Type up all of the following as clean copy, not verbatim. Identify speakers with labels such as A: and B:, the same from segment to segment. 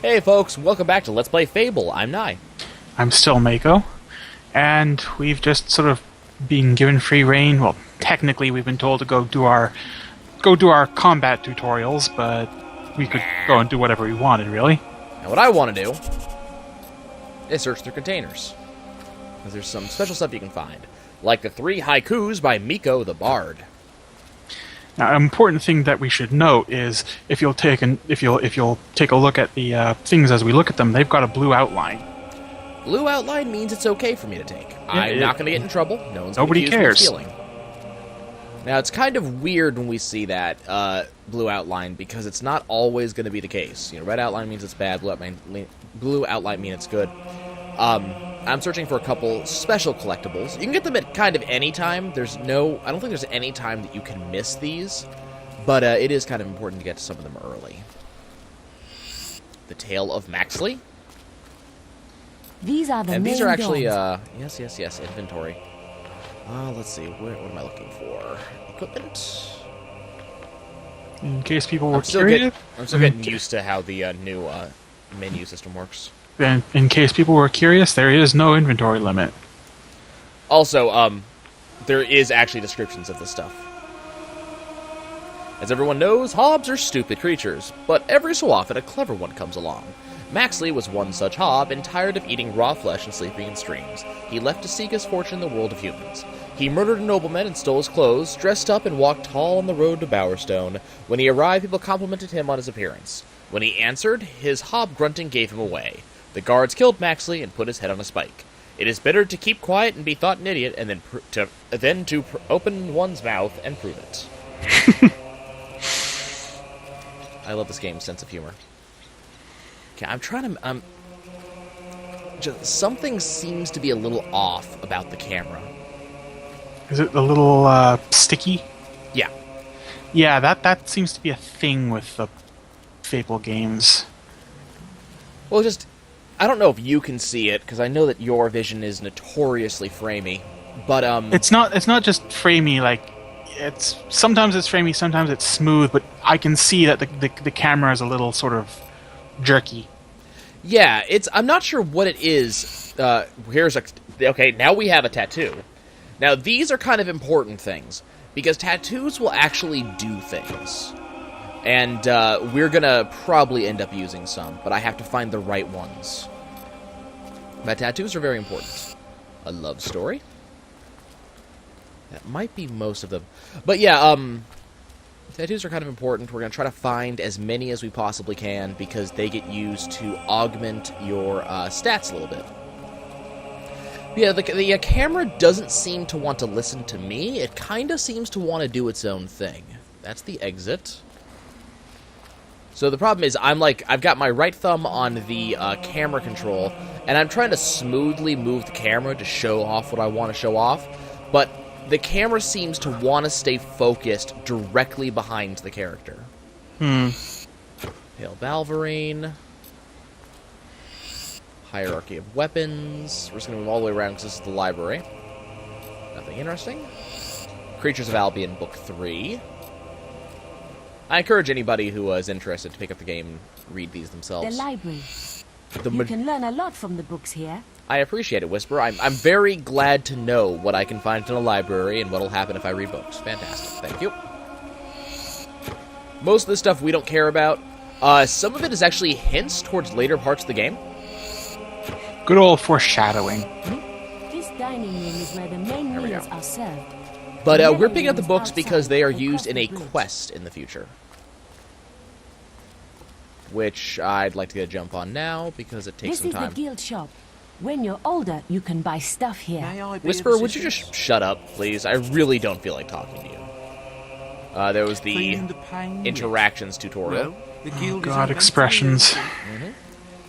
A: Hey folks, welcome back to Let's Play Fable. I'm Nye.
B: I'm still Mako, and we've just sort of been given free reign. Well, technically, we've been told to go do our combat tutorials, but we could go and do whatever we wanted, really.
A: Now what I want to do is search through containers. Because there's some special stuff you can find. Like the 3 haikus by Miko the Bard.
B: Now, an important thing that we should note is if you'll take a look at the things as we look at them, they've got a blue outline.
A: Blue outline means it's okay for me to take. I'm not going to get in trouble. No one's going to
B: Nobody
A: accuse me
B: cares.
A: of stealing. Now, it's kind of weird when we see that blue outline because it's not always going to be the case. You know, red outline means it's bad. Blue outline means it's good. I'm searching for a couple special collectibles. You can get them at kind of any time. I don't think there's any time that you can miss these, but it is kind of important to get to some of them early. The Tale of Maxley.
C: These are the
A: And these
C: main
A: are actually,
C: doors.
A: yes, inventory. Let's see, what am I looking for? Equipment?
B: In case people were
A: I'm still
B: curious,
A: getting used to how the new menu system works.
B: in case people were curious, there is no inventory limit.
A: Also, there is actually descriptions of this stuff. As everyone knows, hobs are stupid creatures, but every so often a clever one comes along. Maxley was one such hob, and tired of eating raw flesh and sleeping in streams. He left to seek his fortune in the world of humans. He murdered a nobleman and stole his clothes, dressed up and walked tall on the road to Bowerstone. When he arrived, people complimented him on his appearance. When he answered, his hob grunting gave him away. The guards killed Maxley and put his head on a spike. It is better to keep quiet and be thought an idiot, and then to open one's mouth and prove it. I love this game's sense of humor. Okay, something seems to be a little off about the camera.
B: Is it a little sticky?
A: Yeah.
B: Yeah, that seems to be a thing with the Fable games.
A: Well, I don't know if you can see it, because I know that your vision is notoriously framey, but,
B: It's not just framey, like, sometimes it's framey, sometimes it's smooth, but I can see that the camera is a little sort of jerky.
A: yeah, I'm not sure what it is. Okay, now we have a tattoo. Now, these are kind of important things, because tattoos will actually do things. And we're gonna probably end up using some, but I have to find the right ones. But tattoos are very important. A love story. That might be most of them. But yeah, tattoos are kind of important. We're gonna try to find as many as we possibly can, because they get used to augment your stats a little bit. Yeah, the camera doesn't seem to want to listen to me. It kind of seems to want to do its own thing. That's the exit. So the problem is, I've got my right thumb on the camera control, and I'm trying to smoothly move the camera to show off what I want to show off, but the camera seems to want to stay focused directly behind the character. Pale Valverine. Hierarchy of weapons. We're just going to move all the way around because this is the library. Nothing interesting. Creatures of Albion, Book 3. I encourage anybody who is interested to pick up the game and read these themselves.
C: The library. You can learn a lot from the books here.
A: I appreciate it, Whisper. I'm very glad to know what I can find in a library and what will happen if I read books. Fantastic. Thank you. Most of the stuff we don't care about. Some of it is actually hints towards later parts of the game.
B: Good old foreshadowing.
C: This dining room is where the main
A: There we
C: meals
A: go.
C: are served.
A: But
C: The
A: we're
C: living
A: picking up the
C: room is
A: books because
C: outside,
A: they are
C: across
A: used in
C: the
A: a
C: bridge.
A: quest in the future. Which I'd like to get a jump on now, because it takes
C: This
A: some
C: is the
A: time.
C: guild shop. When you're older, you can buy stuff here.
A: Whisper, would you just shut up, please? I really don't feel like talking to you. There was the interactions tutorial.
B: Oh God, expressions.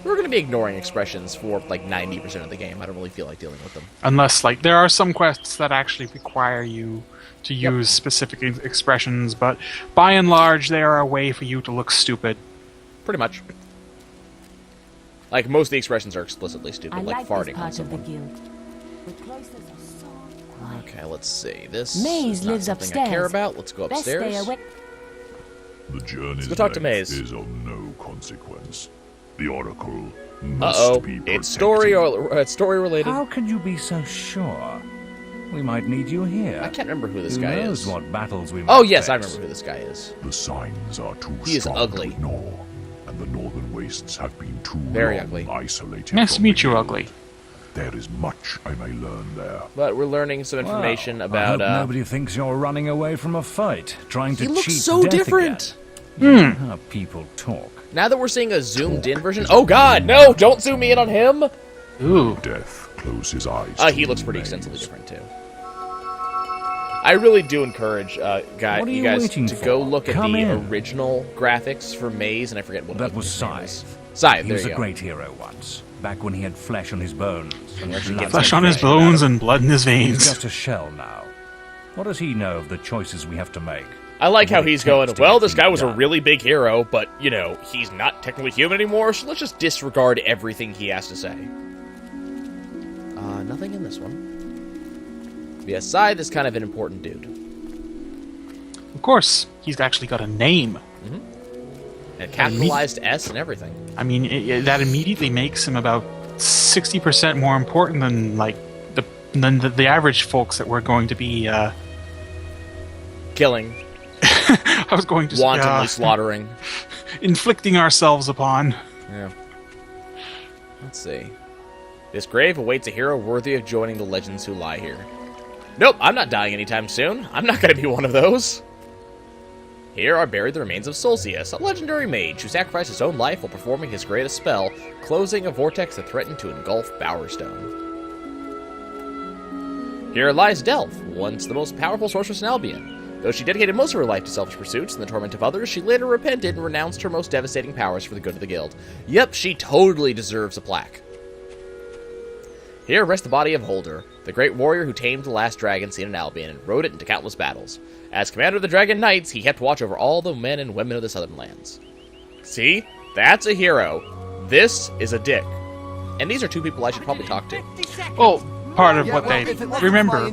A: We're going to be ignoring expressions for like 90% of the game. I don't really feel like dealing with them.
B: Unless, like, there are some quests that actually require you to use specific expressions, but by and large, they are a way for you to look stupid.
A: Pretty much. Like, most of the expressions are explicitly stupid,
C: I
A: like
C: like
A: farting
C: this
A: on
C: part of the
A: someone.
C: guild. The cloisters are so quiet.
A: Okay, let's see. This
C: Maze
A: is not
C: lives
A: something
C: upstairs.
A: I care about. Let's go
C: Best stay
A: upstairs.
C: away.
D: The journey's
A: go talk to
D: length
A: Maze.
D: is of no consequence. The Oracle must be protected.
A: It's story related.
E: How can you be so sure? We might need you here.
A: I can't remember who this
E: Who
A: guy
E: knows
A: is.
E: what battles we
A: Oh
E: might
A: yes, I
E: face.
A: remember who this guy is.
D: The signs are too
A: He is
D: strong
A: ugly.
D: to ignore, and the northern wastes have been too
A: Very
D: long
A: ugly.
D: isolated.
B: Nice to
D: from
B: meet
D: the
B: you,
D: guild.
B: ugly.
D: There is much I may learn there.
A: But we're learning some information
E: Well,
A: about.
E: I hope nobody thinks you're running away from a fight, trying to
A: He looks
E: cheat
A: so
E: death
A: different.
E: Again. How people talk.
A: Now that we're seeing a zoomed-in version. Oh God, no! Don't zoom in on him.
B: Ooh.
D: Death close his eyes.
A: He
D: to
A: looks pretty
D: remains.
A: extensively different too. I really do encourage
E: What are
A: you
E: you
A: guys
E: waiting
A: to
E: for?
A: go look at
E: Come
A: the
E: in.
A: original graphics for Maze, and I forget what
E: That was
A: his name is.
E: Scythe.
A: Scythe,
E: He
A: there
E: was
A: you
E: a
A: go.
E: great hero once, back when he had flesh on his bones. And
A: actually
E: blood
A: gets
B: Flesh
A: some
B: on his
A: information about
B: bones
A: him.
B: and blood in his
E: He's
B: veins.
E: just a shell now. What does he know of the choices we have to make?
A: I like how
E: What it
A: he's
E: takes
A: going,
E: to
A: well,
E: get
A: this guy
E: things
A: was a
E: done."
A: really big hero, but, you know, he's not technically human anymore, so let's just disregard everything he has to say. Nothing in this one. But yeah, Scythe is kind of an important dude.
B: Of course, he's actually got a name.
A: And capitalized S and everything.
B: I mean, that immediately makes him about 60% more important than the average folks that we're going to be.
A: Killing,
B: I was going to
A: wantonly slaughtering.
B: inflicting ourselves upon.
A: Yeah. Let's see. This grave awaits a hero worthy of joining the legends who lie here. Nope, I'm not dying anytime soon. I'm not going to be one of those. Here are buried the remains of Solcius, a legendary mage who sacrificed his own life while performing his greatest spell, closing a vortex that threatened to engulf Bowerstone. Here lies Delph, once the most powerful sorceress in Albion. Though she dedicated most of her life to selfish pursuits and the torment of others, she later repented and renounced her most devastating powers for the good of the guild. Yep, she totally deserves a plaque. Here rests the body of Holder, the great warrior who tamed the last dragon seen in Albion and rode it into countless battles. As commander of the Dragon Knights, he kept watch over all the men and women of the southern lands. See? That's a hero. This is a dick. And these are two people I should probably talk to.
B: Well, part of what they remember,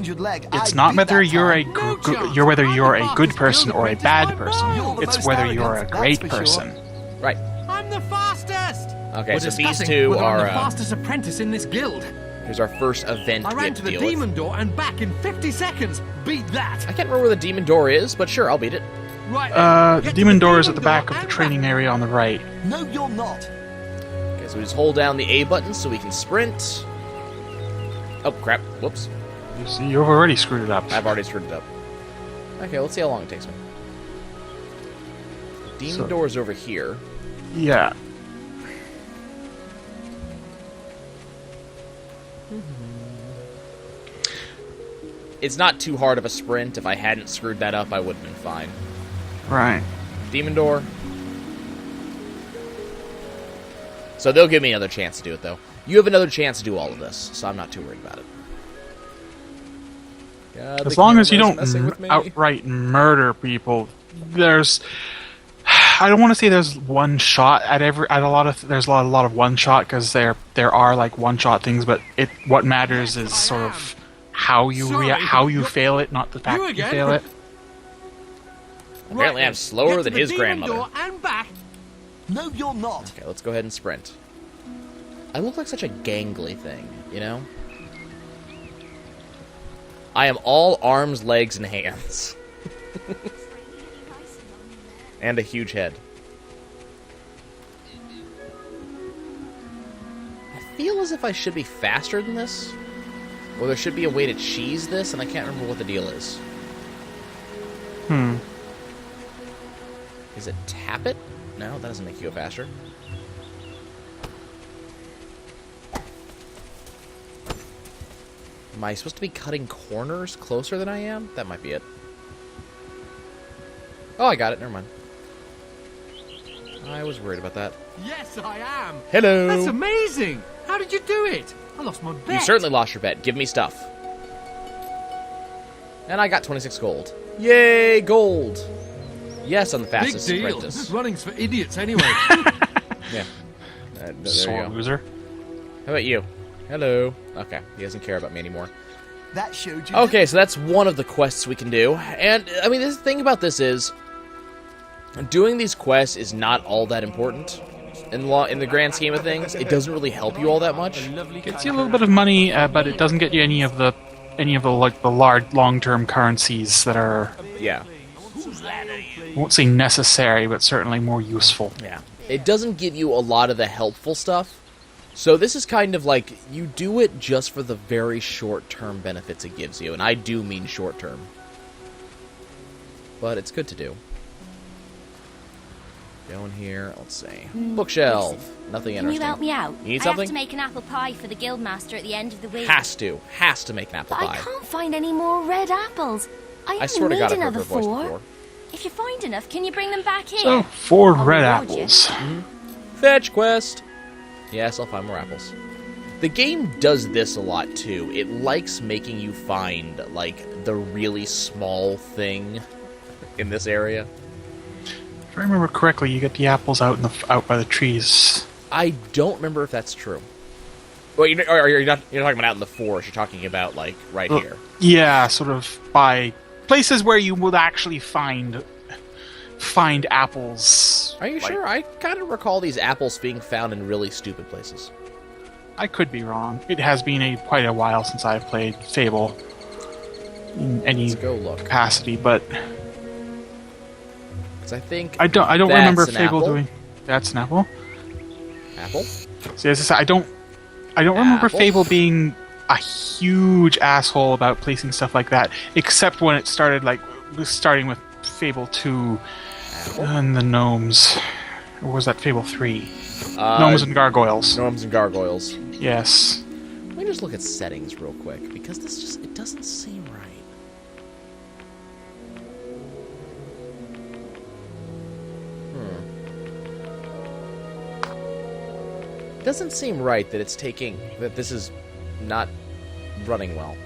B: it's not whether you're a whether you're a good person or a bad person. It's whether you're a great person.
A: Right.
F: I'm the fastest!
A: Okay,
F: We're
A: so these
F: discussing
A: two
F: whether I'm
A: are,
F: the fastest apprentice in this guild.
A: Here's our first event
F: I
A: we
F: ran
A: have
F: to
A: to
F: the
A: deal with.
F: demon door and back in 50 seconds. Beat that!
A: I can't remember where the demon door is, but sure, I'll beat it.
F: Right. then,
B: The
F: get to
B: demon door is at the back
F: door
B: of the
F: and
B: training area on the right.
G: No, you're not.
A: Okay, so we just hold down the A button so we can sprint. Oh, crap. Whoops.
B: You see, you've already screwed it up.
A: I've already screwed it up. Okay, let's see how long it takes me. Demon
B: So-
A: door's over here.
B: Yeah.
A: It's not too hard of a sprint. If I hadn't screwed that up, I would have been fine.
B: Right.
A: Demon door. So they'll give me another chance to do it, though. You have another chance to do all of this, so I'm not too worried about it. God,
B: As
A: the
B: long as you
A: camera's
B: don't
A: messing with me.
B: outright murder people, there's. I don't want to say there's one shot at a lot of there's a lot of one shot because there are like one shot things, but what matters is sort of how you
F: Sorry,
B: how you
F: you're-
B: fail it, not the fact
F: You
B: that you
F: again?
B: fail it.
A: Apparently
F: Right
A: I'm
F: then,
A: slower
F: get to
A: than
F: the
A: his
F: demon
A: grandmother.
F: door and back.
G: No, you're not.
A: Okay, let's go ahead and sprint. I look like such a gangly thing, you know? I am all arms, legs, and hands. And a huge head. I feel as if I should be faster than this. Or there should be a way to cheese this, and I can't remember what the deal is. Is it tap it? No, that doesn't make you go faster. Am I supposed to be cutting corners closer than I am? That might be it. Oh, I got it. Never mind. I was worried about that.
F: Yes, I am.
A: Hello.
F: That's amazing. How did you do it? I lost my bet.
A: You certainly lost your bet. Give me stuff. And I got 26 gold. Yay, gold. Yes, I'm the
F: Big
A: fastest
F: deal.
A: apprentice.
F: Running's for idiots anyway.
A: Yeah. There you
B: Sore
A: go.
B: loser.
A: How about you? Hello. Okay, he doesn't care about me anymore.
G: That showed you.
A: Okay, so that's one of the quests we can do. And, I mean, the thing about this is, doing these quests is not all that important. in the grand scheme of things. It doesn't really help you all that much.
B: Gets you a little bit of money, but it doesn't get you any of the like the large long-term currencies that are,
A: Yeah.
B: I won't say necessary, but certainly more useful.
A: Yeah. It doesn't give you a lot of the helpful stuff. So this is kind of like, you do it just for the very short-term benefits it gives you. And I do mean short-term. But it's good to do. Go in here, let's see. Bookshelf. Nothing
H: Can
A: interesting.
H: you help me out?
A: You need
H: I
A: something?
H: have to make an apple pie for the guildmaster at the end of the week.
A: Has to make an apple
H: But
A: pie.
H: I can't find any more red apples. I
A: I
H: only
A: swear to
H: need
A: God I've heard
H: another
A: her voice
H: 4.
A: before.
H: If you find enough, can you bring them back here?
B: So, 4
H: I'll
B: red
H: reward you.
B: apples.
A: Fetch quest! Yes, I'll find more apples. The game does this a lot, too. It likes making you find, like, the really small thing in this area.
B: If I remember correctly, you get the apples out out by the trees.
A: I don't remember if that's true. Well, you're not talking about out in the forest. You're talking about, like, right here.
B: Yeah, sort of by places where you would actually find apples.
A: Are you sure? I kind of recall these apples being found in really stupid places.
B: I could be wrong. It has been quite a while since I've played Fable in any
A: Let's go look.
B: capacity, but
A: 'Cause I think
B: I don't
A: that's
B: remember
A: an
B: Fable
A: apple.
B: doing. That's an apple.
A: Apple?
B: See, as I said, I don't remember
A: Apple?
B: Fable being a huge asshole about placing stuff like that, except when it started, starting with Fable 2 and the gnomes. Or was that Fable 3? Gnomes and gargoyles.
A: Gnomes and gargoyles.
B: Yes.
A: Let me just look at settings real quick, because it doesn't seem right. It doesn't seem right that that this is not running well.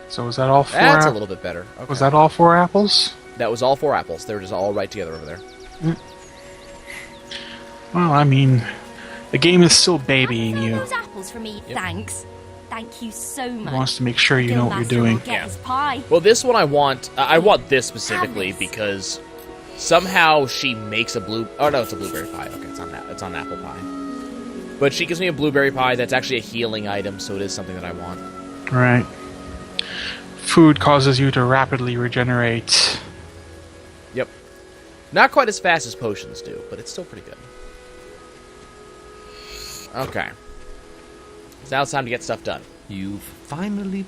B: So was that all 4
A: That's a little bit better. Okay.
B: Was that all 4 apples?
A: That was all 4 apples. They were just all right together over there.
B: Well, I mean, the game is still babying
H: Have
B: you.
H: those apples for me, thanks. Thank you so much.
B: It wants to make sure you know what you're
H: Guildmaster
B: doing.
H: will get his pie.
A: Well, this one I want this specifically
H: Have this.
A: because somehow she makes a blue... Oh, no, it's a blueberry pie. Okay, it's on apple pie. But she gives me a blueberry pie that's actually a healing item, so it is something that I want.
B: Right. Food causes you to rapidly regenerate.
A: Yep. Not quite as fast as potions do, but it's still pretty good. Okay. So now it's time to get stuff done.
I: You've finally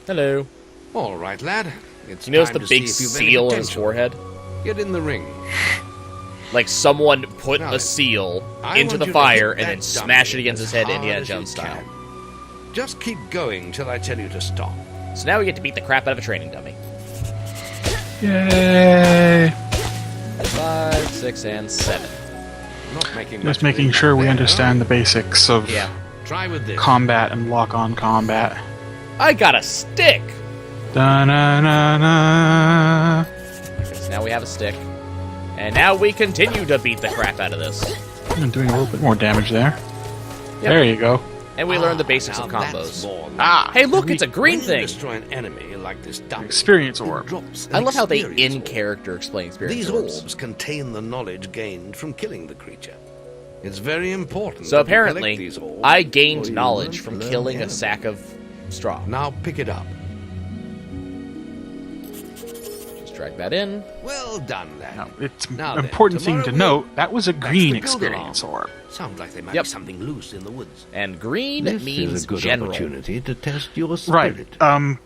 A: Hello.
I: All right, lad. It's
A: You notice
I: time
A: the
I: to see
A: big
I: if you've any
A: seal on his
I: potential.
A: forehead?
I: Get in the ring.
A: Like someone put
I: Now
A: a
I: then,
A: seal
I: I
A: into
I: want
A: the
I: you to
A: fire
I: hit
A: and
I: that
A: then smash it
I: dummy
A: against
I: as
A: his head
I: hard
A: Indiana
I: as you
A: Jones style.
I: can. Just keep going till I tell you to stop.
A: So now we get to beat the crap out of a training dummy.
B: Yay!
A: 5, 6, and 7.
I: Not making
B: Just
I: much
B: making
I: of it
B: sure we
I: there,
B: understand the
I: huh?
B: basics of
A: Yeah.
I: Try with this.
B: combat and lock-on combat.
A: I got a stick!
B: Da-na-na-na.
A: Okay, so now we have a stick. And now we continue to beat the crap out of this.
B: I'm doing a little bit more damage there. There you go.
A: And we learn the basics of
I: Now that's
A: combos.
I: more like
B: Ah!
A: Hey, look, it's a green
I: when you
A: thing!
I: destroy an enemy like this dummy,
B: Experience
I: it
B: orb.
I: drops
A: I
I: an
A: love how they
I: experience
A: in
I: orb.
A: character explain experience
I: These
A: orbs.
I: orbs contain the knowledge gained from killing the creature. It's very important.
A: So
I: that you collect
A: apparently,
I: these orbs,
A: I
I: or
A: gained
I: you
A: knowledge
I: won't
A: from
I: learn
A: killing a
I: anything.
A: sack of straw.
I: Now pick it up.
A: Just drag that in.
I: Well done, lad.
B: Now, it's
I: Now
B: an
I: then,
B: important thing to
I: tomorrow
B: note, that was a
I: That's
B: green
I: the build
B: experience
I: alarm.
B: orb.
I: Sounds like there might
A: Yep.
I: be something loose in the woods.
A: And green
I: This
A: means
I: is a good
A: general.
I: opportunity to test your
B: Right.
I: spirit.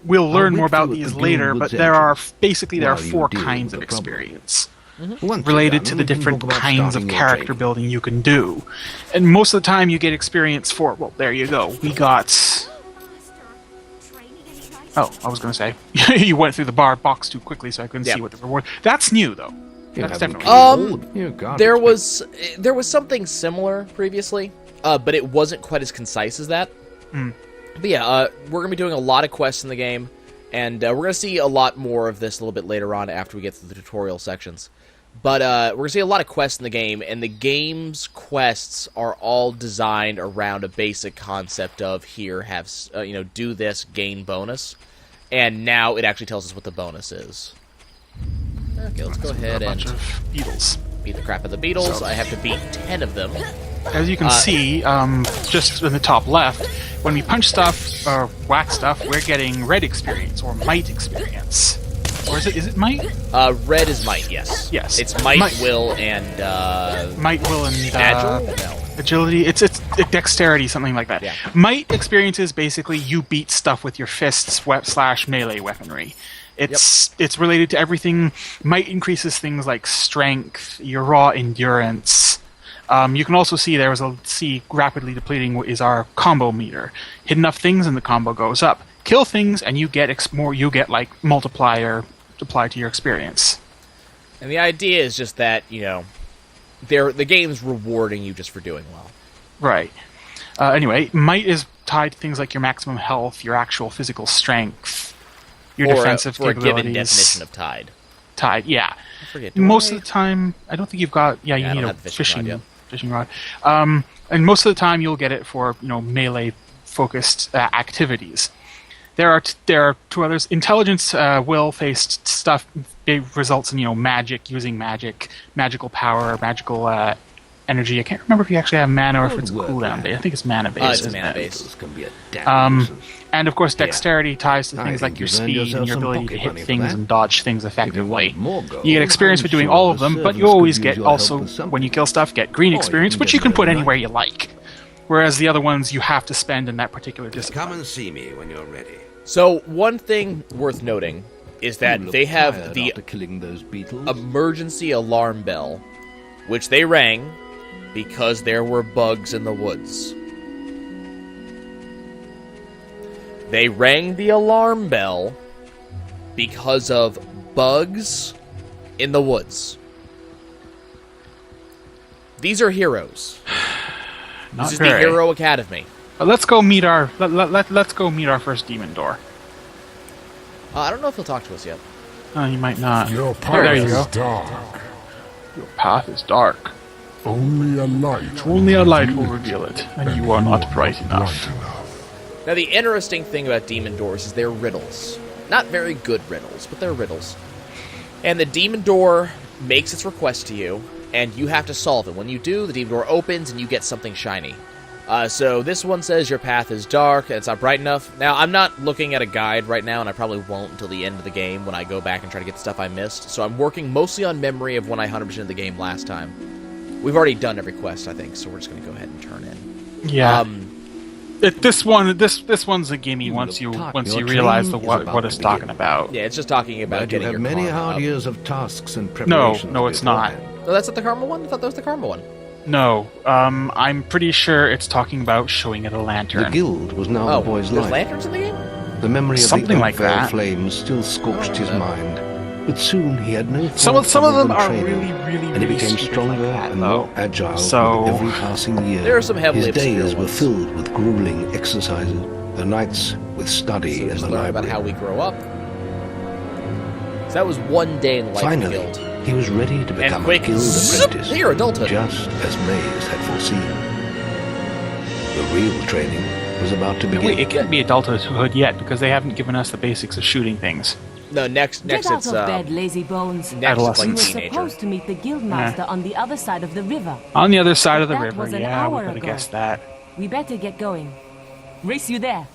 B: We'll
I: I'll
B: learn
I: wait
B: more
I: for you
B: about
I: at
B: these
I: the
B: later,
I: Guildwood's
B: but there are
I: entrance
B: basically there are
I: while you
B: 4
I: deal
B: kinds
I: with
B: of
I: the problem.
B: experience
I: Once you're
B: related
I: done,
B: to the
I: we can
B: different
I: talk about
B: kinds of
I: starting your
B: character
I: training.
B: building you can do. And most of the time you get experience for, well, there you go. We got... Oh, I was going to say. You went through the bar box too quickly, so I couldn't
A: Yeah.
B: see what the reward... That's new, though.
I: You
B: That's
I: haven't
B: definitely...
I: killed. You can't
A: There
I: expect-
A: was something similar previously, but it wasn't quite as concise as that. But yeah, we're gonna be doing a lot of quests in the game, and we're gonna see a lot more of this a little bit later on after we get through the tutorial sections. But we're gonna see a lot of quests in the game, and the game's quests are all designed around a basic concept of here, have do this, gain bonus, and now it actually tells us what the bonus is. Okay, let's go ahead
B: a bunch
A: and
B: of beetles.
A: beat the crap out of the beetles. I have to beat 10 of them.
B: As you can see, just in the top left, when we punch stuff or whack stuff, we're getting red experience or might experience. Or is it might?
A: Red is might, yes.
B: Yes.
A: It's might, will, and
B: might, will, and
A: agile. No.
B: Agility. It's dexterity, something like that.
A: Yeah.
B: Might experiences basically you beat stuff with your fists / melee weaponry. It's related to everything. Might increases things like strength, your raw endurance. You can also see rapidly depleting is our combo meter. Hit enough things and the combo goes up. Kill things and you get more. You get like multiplier applied to your experience.
A: And the idea is just that the game's rewarding you just for doing well.
B: Right. Anyway, might is tied to things like your maximum health, your actual physical strength, your defensive
A: for
B: capabilities.
A: a given definition of tide.
B: Tide, yeah.
A: I forget.
B: Most of the time, I don't think you've got. Yeah, you
A: I
B: need
A: don't
B: a
A: have the fishing
B: rod. And most of the time, you'll get it for melee focused activities. There are two others. Intelligence will-based stuff. It results in magic, using magical power, magical energy. I can't remember if you actually have mana or if it's a cooldown base. I think it's mana based.
A: It's mana based.
B: And of course, dexterity ties to things like your speed and your ability to hit things and dodge things effectively. You get experience for doing all of them, but you always get also, when you kill stuff, get green experience, which you can put anywhere you like. Whereas the other ones you have to spend in that particular discipline.
I: Come and see me when you're ready.
A: So one thing worth noting is that they have the
I: killing those beetles.
A: emergency alarm bell, which they rang because there were bugs in the woods. They rang the alarm bell because of bugs in the woods. These are heroes. This is the Hero Academy.
B: But let's go meet our let's go meet our first demon door.
A: I don't know if he'll talk to us yet.
B: Oh, you might not.
D: Your
B: There
D: path
B: you go.
D: is dark.
B: Your path is dark.
D: Only a light.
B: Only a light will reveal it, and you are not bright enough.
D: Bright enough.
A: Now, the interesting thing about demon doors is they're riddles. Not very good riddles, but they're riddles. And the demon door makes its request to you, and you have to solve it. When you do, the demon door opens, and you get something shiny. So this one says your path is dark, and it's not bright enough. Now, I'm not looking at a guide right now, and I probably won't until the end of the game when I go back and try to get the stuff I missed. So I'm working mostly on memory of when I 100%ed the game last time. We've already done every quest, I think, so we're just going to go ahead and turn in.
B: Yeah. This one's a gimme once you realize what it's talking about.
A: Yeah, it's just talking about getting
I: you have
A: your
I: many
A: karma
I: hard
A: up.
I: years of tasks and preparations.
B: No, it's not.
A: Oh, that's not the karma one? I thought that was the karma one.
B: No, I'm pretty sure it's talking about showing it a lantern.
I: The guild was now
A: Oh,
I: the boy's
A: there's
I: life.
A: lanterns in the game?
I: The memory of
B: Something
I: the
B: like
I: Oakvale
B: that.
I: flames still scorched his mind. But soon he had no
B: Some of
I: thought
B: them
I: other
B: are
I: than
B: really,
I: training,
B: really,
I: and he
B: really
I: became
B: stupid
I: stronger
B: like that,
I: and
B: though.
I: more agile
B: So-
I: with every passing year.
A: There are some heavily
I: His days
A: obscure
I: were
A: ones.
I: filled with grueling exercises, the nights with study
A: So
I: in
A: just
I: the
A: learn about
I: library.
A: how we grow up. So that was one day in the life
I: Finally,
A: of the guild.
I: he was ready to become a
A: quick,
I: guild
A: zip,
I: apprentice,
A: here, adulthood.
I: just as Maze had foreseen. The real training was about to begin.
B: Wait, it can't be adulthood yet because they haven't given us the basics of shooting things.
A: No, next
C: Get out
A: it's
C: of bed, lazy bones.
A: next it's like
C: You were
A: teenager.
C: supposed to meet the guildmaster on the other side of the river.
B: On the other side of the
C: That
B: river,
C: was an
B: yeah, we
C: hour
B: could have
C: ago.
B: guessed that.
C: We better get going. Race you there.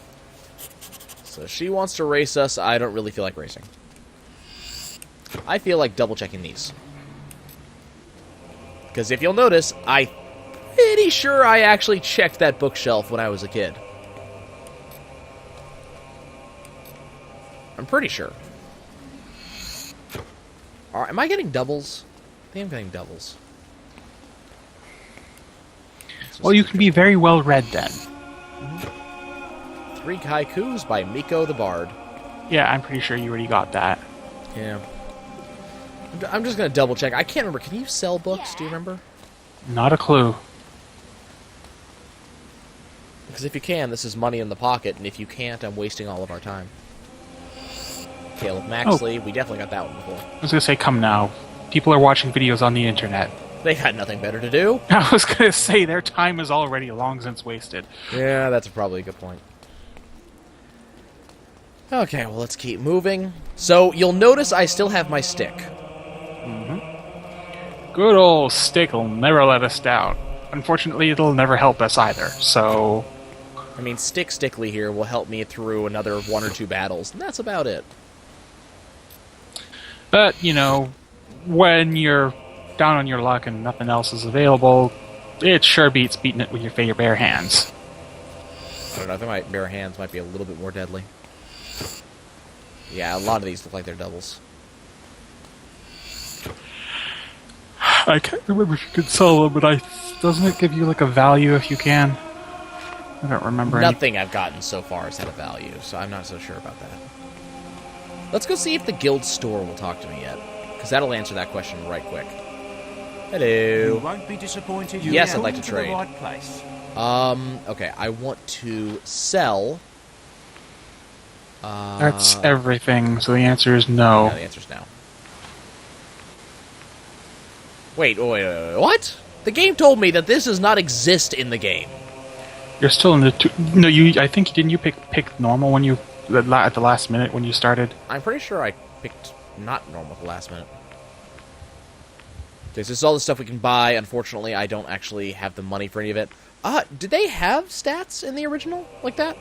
A: So she wants to race us. I don't really feel like racing. I feel like double checking these. Because if you'll notice, I'm pretty sure I actually checked that bookshelf when I was a kid. I'm pretty sure. Am I getting doubles? I think I'm getting doubles.
B: Well, you can be very well read then.
A: 3 haikus by Miko the Bard.
B: Yeah, I'm pretty sure you already got that.
A: Yeah. I'm just going to double check. I can't remember. Can you sell books? Do you remember?
B: Not a clue.
A: Because if you can, this is money in the pocket, and if you can't, I'm wasting all of our time. Tale of Maxley, we definitely got that one before.
B: I was gonna say, come now. People are watching videos on the internet.
A: They got nothing better to do.
B: I was gonna say their time is already long since wasted.
A: Yeah, that's probably a good point. Okay, well, let's keep moving. So, you'll notice I still have my stick.
B: Good old stick will never let us down. Unfortunately, it'll never help us either, so...
A: I mean, Stickly here will help me through another 1 or 2 battles, and that's about it.
B: But, you know, when you're down on your luck and nothing else is available, it sure beats beating it with your bare hands.
A: I don't know, I think my bare hands might be a little bit more deadly. Yeah, a lot of these look like they're doubles.
B: I can't remember if you could sell them, but doesn't it give you, like, a value if you can? I don't remember
A: Nothing I've gotten so far has had a value, so I'm not so sure about that. Let's go see if the guild store will talk to me yet, because that'll answer that question right quick. Hello.
E: You won't be disappointed.
A: Yes,
E: You've
A: I'd like to
E: come
A: trade.
E: the right place.
A: Okay, I want to sell...
B: That's everything, so the answer is no.
A: Yeah, the answer's no. Wait, what? The game told me that this does not exist in the game.
B: You're still in the... No, I think, didn't you pick normal when you... at the last minute when you started?
A: I'm pretty sure I picked not normal at the last minute. Okay, so this is all the stuff we can buy. Unfortunately, I don't actually have the money for any of it. Did they have stats in the original like that?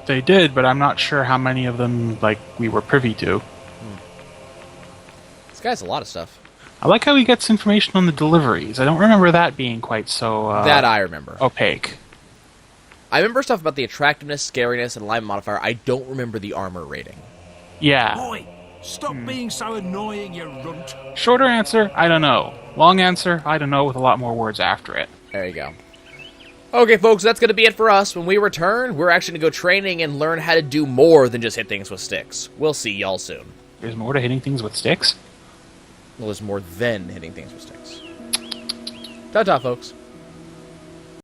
B: They did, but I'm not sure how many of them, like, we were privy to.
A: This guy has a lot of stuff.
B: I like how he gets information on the deliveries. I don't remember that being quite so,
A: that I remember.
B: opaque.
A: I remember stuff about the attractiveness, scariness, and alignment modifier. I don't remember the armor rating.
B: Yeah.
E: Boy, stop being so annoying, you runt.
B: Shorter answer, I don't know. Long answer, I don't know, with a lot more words after it.
A: There you go. Okay, folks, that's going to be it for us. When we return, we're actually going to go training and learn how to do more than just hit things with sticks. We'll see y'all soon.
B: There's more to hitting things with sticks?
A: Well, there's more than hitting things with sticks. Ta-ta, folks.